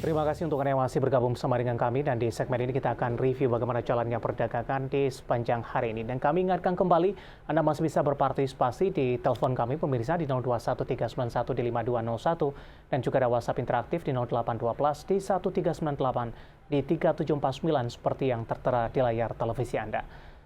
Terima kasih untuk Anda yang masih bergabung bersama dengan kami, dan di segmen ini kita akan review bagaimana jalannya perdagangan di sepanjang hari ini. Dan kami ingatkan kembali, Anda masih bisa berpartisipasi di telepon kami pemirsa di 021391 di 5201 dan juga ada WhatsApp interaktif di 0812 di 1398 di 3749 seperti yang tertera di layar televisi Anda.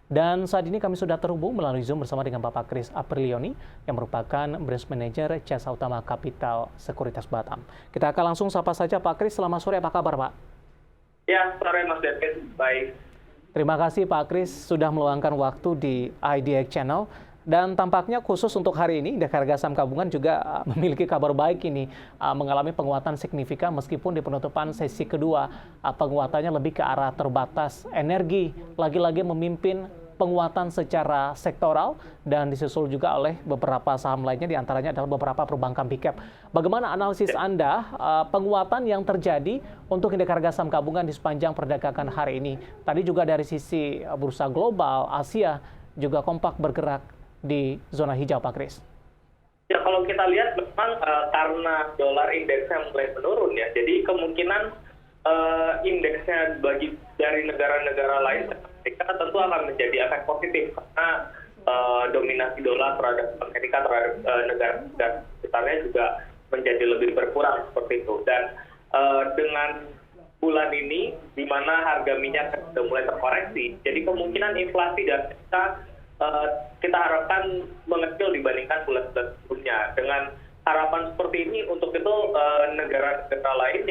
Dan saat ini kami sudah terhubung melalui Zoom bersama dengan Bapak Chris Aprilioni yang merupakan Branch Manager Jasa Utama Kapital Sekuritas Batam. Kita akan langsung sapa saja Pak Chris. Selamat sore, apa kabar Pak? Ya, sore Mas David. Baik. Terima kasih Pak Chris sudah meluangkan waktu di IDX Channel. Dan tampaknya khusus untuk hari ini, indeks harga saham gabungan juga memiliki kabar baik ini, mengalami penguatan signifikan meskipun di penutupan sesi kedua penguatannya lebih ke arah terbatas. Energi lagi-lagi memimpin penguatan secara sektoral dan disusul juga oleh beberapa saham lainnya, diantaranya adalah beberapa perbankan big cap. Bagaimana analisis Anda penguatan yang terjadi untuk indeks harga saham gabungan di sepanjang perdagangan hari ini? Tadi juga dari sisi bursa global, Asia juga kompak bergerak di zona hijau, Pak Chris. Ya, kalau kita lihat memang karena dolar indeksnya mulai menurun ya, jadi kemungkinan indeksnya dari negara-negara lain Amerika tentu akan menjadi efek positif karena dominasi dolar terhadap Amerika terhadap negara sekitarnya juga menjadi lebih berkurang seperti itu. Dan dengan bulan ini di mana harga minyak sudah mulai terkoreksi, jadi kemungkinan inflasi dan kita harapkan mengecil dibandingkan bulan-bulan sebelumnya. Dengan harapan seperti ini, untuk itu negara-negara lain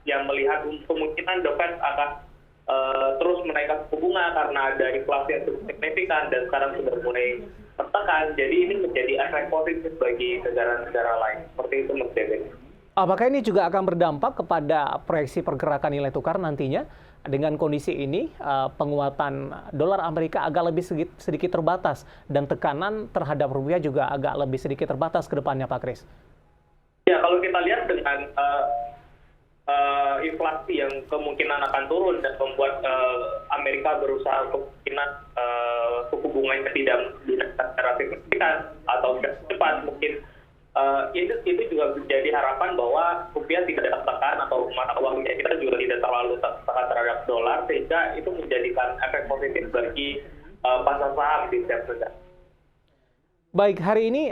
yang melihat kemungkinan The Fed akan terus menaikkan suku bunga karena ada inflasi yang cukup signifikan dan sekarang sudah mulai tertekan. Jadi ini menjadi efek positif bagi negara-negara lain. Seperti itu, Mas David. Apakah ini juga akan berdampak kepada proyeksi pergerakan nilai tukar nantinya? Dengan kondisi ini, penguatan dolar Amerika agak lebih sedikit terbatas dan tekanan terhadap rupiah juga agak lebih sedikit terbatas ke depannya, Pak Chris. Ya, kalau kita lihat dengan inflasi yang kemungkinan akan turun dan membuat Amerika berusaha kemungkinan suku bunganya tidak dinaikkan secara signifikan atau cepat, mungkin itu juga menjadi harapan bahwa rupiah tidak tertekan atau mata uangnya kita juga tidak terlalu tertekan terhadap dolar, sehingga itu menjadikan efek positif bagi pasar saham di setiap negara. Baik, hari ini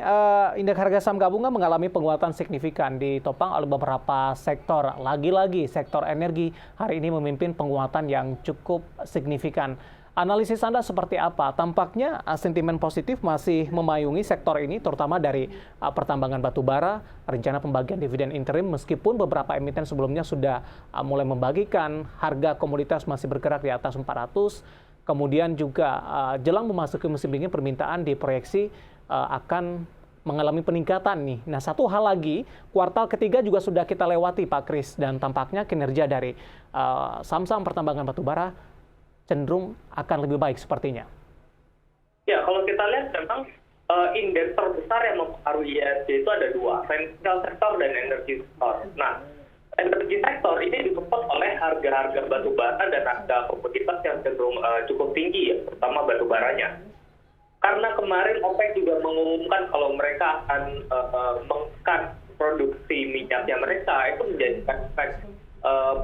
indeks harga saham gabungan mengalami penguatan signifikan ditopang oleh beberapa sektor. Lagi-lagi sektor energi hari ini memimpin penguatan yang cukup signifikan. Analisis Anda seperti apa? Tampaknya sentimen positif masih memayungi sektor ini, terutama dari pertambangan batubara, rencana pembagian dividen interim, meskipun beberapa emiten sebelumnya sudah mulai membagikan, harga komoditas masih bergerak di atas 400, kemudian juga jelang memasuki musim dingin permintaan diproyeksi akan mengalami peningkatan nih. Nah, satu hal lagi, kuartal ketiga juga sudah kita lewati, Pak Chris, dan tampaknya kinerja dari saham-saham pertambangan batubara cenderung akan lebih baik sepertinya. Ya, kalau kita lihat memang indeks terbesar yang mempengaruhi ISG itu ada dua, financial sector dan energy sector. Nah, energy sector ini disupport oleh harga-harga batubara dan harga komoditas yang cenderung cukup tinggi, ya, terutama batubaranya. Karena kemarin OPEC juga mengumumkan kalau mereka akan meng-cut produksi minyaknya mereka, itu menjadikan efek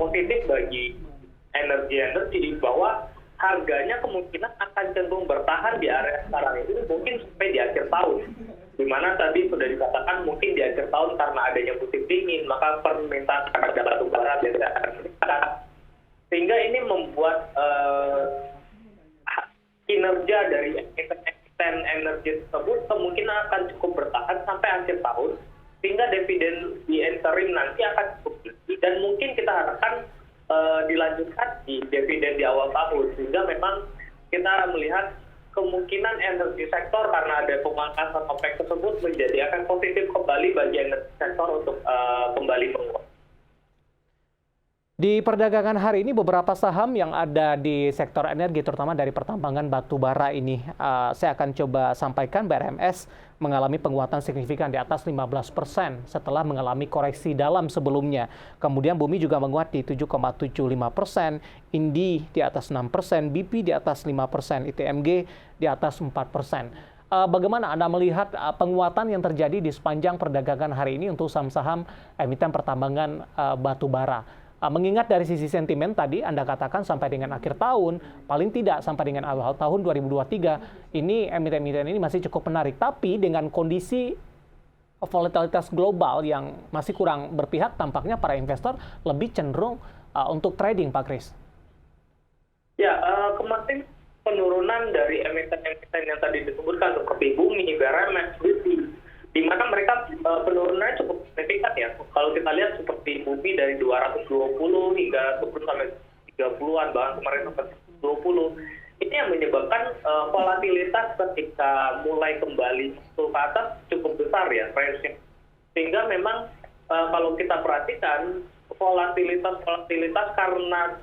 positif bagi energi bahwa harganya kemungkinan akan cenderung bertahan di area sekarang ini mungkin sampai di akhir tahun. Di mana tadi sudah dikatakan mungkin di akhir tahun karena adanya musim dingin, maka permintaan terhadap batu bara biasanya akan meningkat. Sehingga ini membuat kinerja dari emiten energi tersebut kemungkinan akan cukup bertahan sampai akhir tahun, sehingga dividen di interim nanti akan cukup tinggi dan mungkin kita harapkan dilanjutkan di dividen di awal tahun, sehingga memang kita melihat kemungkinan energi sektor karena ada pemangkasan OPEC tersebut menjadi akan positif kembali bagi energi sektor untuk kembali menguat. Di perdagangan hari ini beberapa saham yang ada di sektor energi, terutama dari pertambangan batu bara ini, saya akan coba sampaikan. BRMS mengalami penguatan signifikan di atas 15% setelah mengalami koreksi dalam sebelumnya. Kemudian Bumi juga menguat di 7,75%, Indi di atas 6%, BP di atas 5%, ITMG di atas 4%. Bagaimana Anda melihat penguatan yang terjadi di sepanjang perdagangan hari ini untuk saham-saham emiten pertambangan batu bara? Mengingat dari sisi sentimen tadi Anda katakan sampai dengan akhir tahun, paling tidak sampai dengan awal tahun 2023, ini emiten-emiten ini masih cukup menarik. Tapi dengan kondisi volatilitas global yang masih kurang berpihak, tampaknya para investor lebih cenderung untuk trading, Pak Kris. Ya, kemarin penurunan dari emiten-emiten yang tadi disebutkan seperti Bumi, BRMS, BT, di mana mereka penurunannya cukup signifikan ya. Kalau kita lihat seperti Bumi dari 220 hingga 10 sampai 30-an, bahkan kemarin sampai 20. Ini yang menyebabkan volatilitas ketika mulai kembali ke atas cukup besar ya range-nya. Sehingga memang kalau kita perhatikan volatilitas karena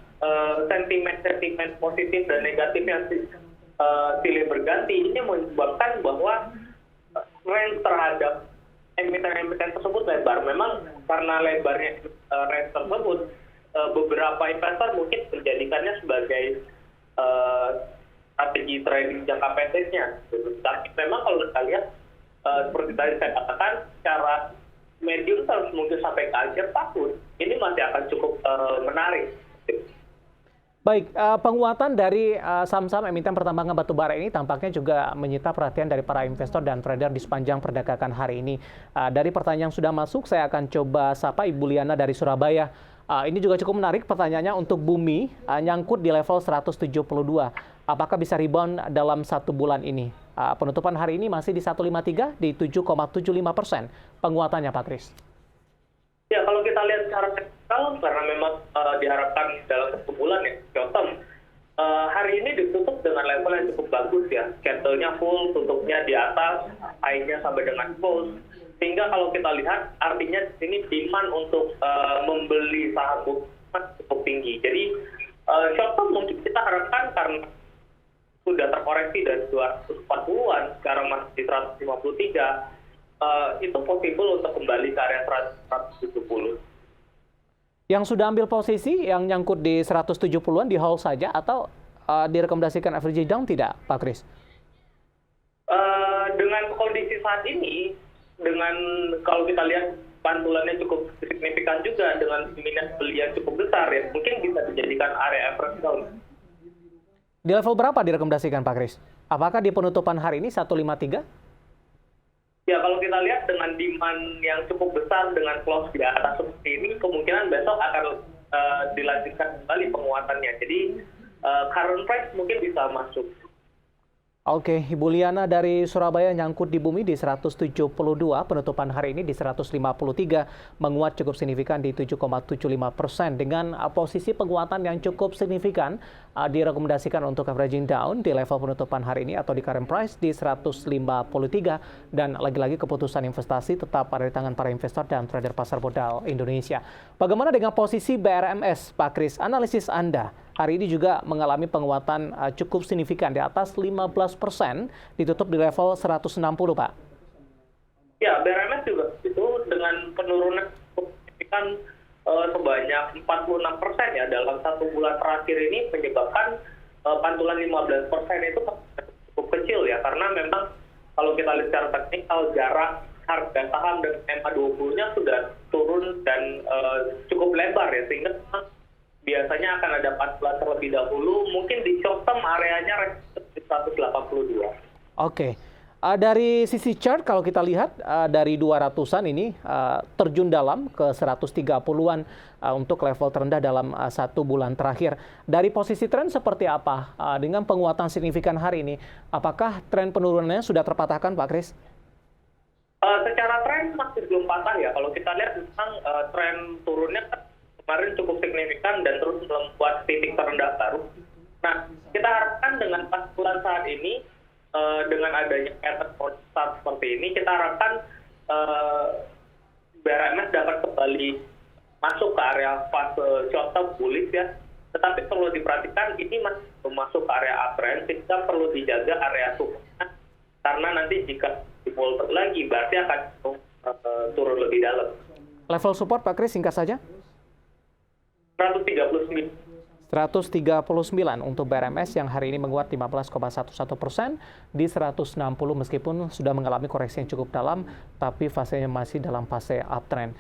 sentimen positif dan negatif yang silih berganti, ini menyebabkan bahwa range terhadap emiten-emiten tersebut lebar. Memang karena lebarnya range tersebut, beberapa investor mungkin menjadikannya sebagai strategi trading jangka pendeknya. Tapi memang kalau kita lihat, seperti tadi saya katakan, secara medium term mungkin sampai ke akhir tahun, ini masih akan cukup menarik. Baik, penguatan dari saham-saham emiten pertambangan batubara ini tampaknya juga menyita perhatian dari para investor dan trader di sepanjang perdagangan hari ini. Dari pertanyaan yang sudah masuk, saya akan coba sapa Ibu Liana dari Surabaya. Ini juga cukup menarik pertanyaannya untuk Bumi, nyangkut di level 172. Apakah bisa rebound dalam 1 bulan ini? Penutupan hari ini masih di 153 di 7,75%. Penguatannya, Pak Kris. Ya, kalau kita lihat secara teknikal, karena memang diharapkan dalam 1 bulan ya, short term, hari ini ditutup dengan level yang cukup bagus ya. Candle-nya full, tutupnya di atas, high-nya sampai dengan close. Sehingga kalau kita lihat, artinya di sini demand untuk membeli saham Bumi cukup tinggi. Jadi, short term mungkin kita harapkan karena sudah terkoreksi dari 240-an, sekarang masih di 153, itu possible untuk kembali ke area 170. Yang sudah ambil posisi, yang nyangkut di 170-an di hold saja atau direkomendasikan average down tidak, Pak Kris? Dengan kondisi saat ini, dengan kalau kita lihat pantulannya cukup signifikan juga dengan minat beli yang cukup besar ya, mungkin bisa dijadikan area average down. Di level berapa direkomendasikan, Pak Kris? Apakah di penutupan hari ini 153? Ya, kalau kita lihat dengan demand yang cukup besar dengan close di atas seperti ini, kemungkinan besok akan dilanjutkan kembali penguatannya. Jadi, current price mungkin bisa masuk. Oke, Ibu Liana dari Surabaya nyangkut di Bumi di 172, penutupan hari ini di 153, menguat cukup signifikan di 7,75%. Dengan posisi penguatan yang cukup signifikan, direkomendasikan untuk averaging down di level penutupan hari ini atau di current price di 153. Dan lagi-lagi keputusan investasi tetap ada di tangan para investor dan trader pasar modal Indonesia. Bagaimana dengan posisi BRMS, Pak Kris? Analisis Anda hari ini juga mengalami penguatan cukup signifikan di atas 15%, ditutup di level 160, Pak. Ya, BRMS juga itu dengan penurunan cukup signifikan sebanyak 46% ya dalam 1 bulan terakhir ini, menyebabkan pantulan 15% itu cukup kecil ya, karena memang kalau kita lihat secara teknikal jarak harga saham dan MA20-nya sudah turun dan cukup lebar ya, sehingga biasanya akan ada pantulan terlebih dahulu, mungkin di short term areanya di 182. Oke. Dari sisi chart kalau kita lihat dari 200-an ini terjun dalam ke 130-an untuk level terendah dalam 1 bulan terakhir. Dari posisi tren seperti apa dengan penguatan signifikan hari ini? Apakah tren penurunannya sudah terpatahkan, Pak Kris? Secara tren masih belum patah ya. Kalau kita lihat memang tren turunnya kemarin cukup signifikan dan terus membuat titik terendah baru. Nah, kita harapkan dengan pantulan saat ini, dengan adanya pattern start seperti ini, kita harapkan BRMS dapat kembali masuk ke area fase short term bullish ya. Tetapi perlu diperhatikan ini masih belum masuk ke area uptrend, sehingga perlu dijaga area supportnya, karena nanti jika default lagi berarti akan turun lebih dalam. Level support, Pak Kris, singkat saja. 139 untuk BRMS yang hari ini menguat 15,11% di 160 meskipun sudah mengalami koreksi yang cukup dalam, tapi fasenya masih dalam fase uptrend.